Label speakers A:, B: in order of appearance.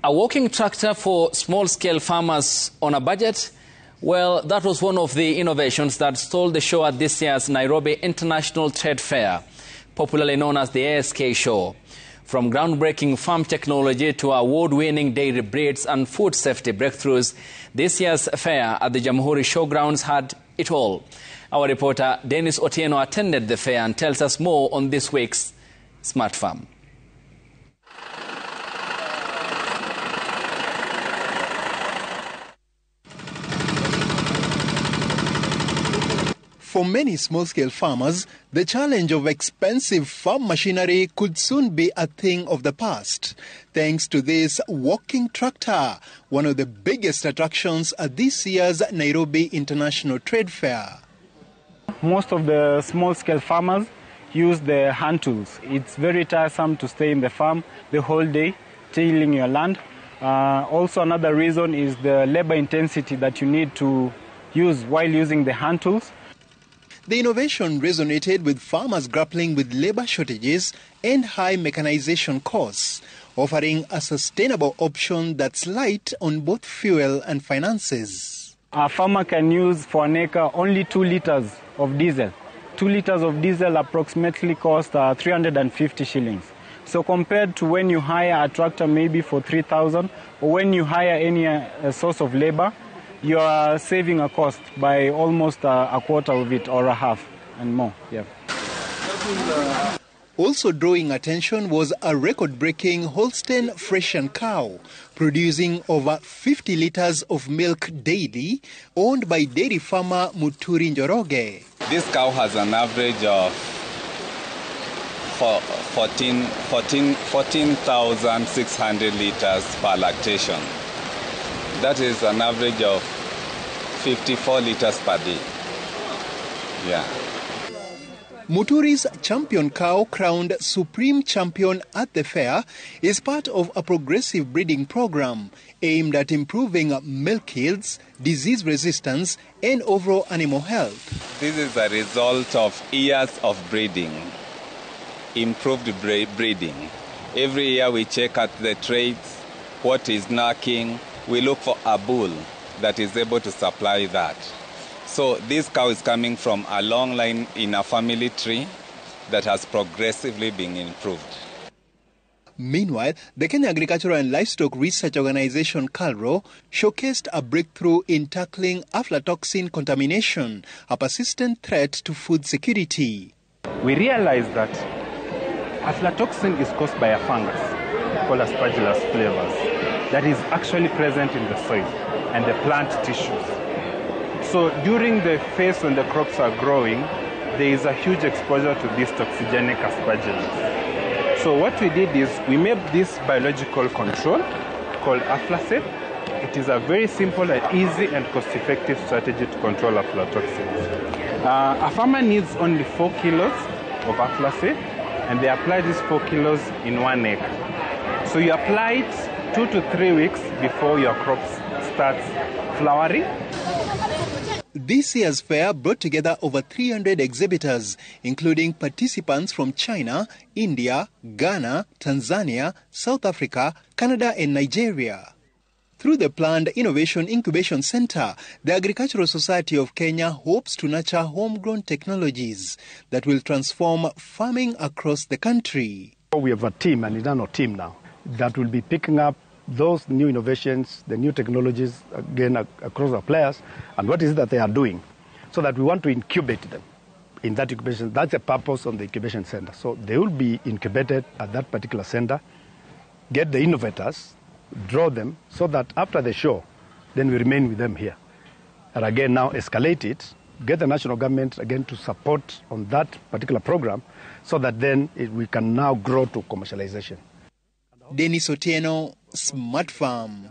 A: A walking tractor for small-scale farmers on a budget? Well, that was one of the innovations that stole the show at this year's Nairobi International Trade Fair, popularly known as the A.S.K show. From groundbreaking farm technology to award-winning dairy breeds and food safety breakthroughs, this year's fair at the Jamhuri Showgrounds had it all. Our reporter Dennis Otieno attended the fair and tells us more on this week's Smart Farm.
B: For many small-scale farmers, the challenge of expensive farm machinery could soon be a thing of the past, thanks to this walking tractor, one of the biggest attractions at this year's Nairobi International Trade Fair.
C: Most of the small-scale farmers use the hand tools. It's very tiresome to stay in the farm the whole day, tilling your land. Also, another reason is the labor intensity that you need to use while using the hand tools.
B: The innovation resonated with farmers grappling with labor shortages and high mechanization costs, offering a sustainable option that's light on both fuel and finances.
C: A farmer can use for an acre only 2 liters of diesel. 2 liters of diesel approximately cost 350 shillings. So compared to when you hire a tractor maybe for 3,000, or when you hire any source of labor, you are saving a cost by almost a quarter of it or a half and more. Yeah.
B: Also drawing attention was a record-breaking Holstein Friesian cow, producing over 50 liters of milk daily, owned by dairy farmer Muturi Njoroge.
D: This cow has an average of 14,600 liters per lactation. That is an average of 54 liters per day. Yeah.
B: Muturi's champion cow, crowned Supreme Champion at the fair, is part of a progressive breeding program aimed at improving milk yields, disease resistance, and overall animal health.
D: This is a result of years of breeding, improved breeding. Every year we check at the traits, what is knacking. We look for a bull that is able to supply that. So this cow is coming from a long line in a family tree that has progressively been improved.
B: Meanwhile, the Kenya Agricultural and Livestock Research Organization, KALRO, showcased a breakthrough in tackling aflatoxin contamination, a persistent threat to food security.
E: We realized that aflatoxin is caused by a fungus called Aspergillus flavus that is actually present in the soil and the plant tissues. So during the phase when the crops are growing, there is a huge exposure to this toxigenic aspergillus. So what we did is we made this biological control called Aflacet. It is a very simple and easy and cost-effective strategy to control aflatoxins. A farmer needs only 4 kilos of Aflacet, and they apply these 4 kilos in 1 acre. So you apply it 2 to 3 weeks before your crops starts flowering.
B: This year's fair brought together over 300 exhibitors, including participants from China, India, Ghana, Tanzania, South Africa, Canada, and Nigeria. Through the planned Innovation Incubation Center, the Agricultural Society of Kenya hopes to nurture homegrown technologies that will transform farming across the country.
F: We have a team, an internal team now, that will be picking up those new innovations, the new technologies, again, across our players, and what is it that they are doing, so that we want to incubate them in that incubation. That's the purpose of the incubation center. So they will be incubated at that particular center, get the innovators, draw them, so that after the show, then we remain with them here. And again, now escalate it, get the national government again to support on that particular program, so that then we can now grow to commercialization.
B: Dennis Otieno, Smart Farm.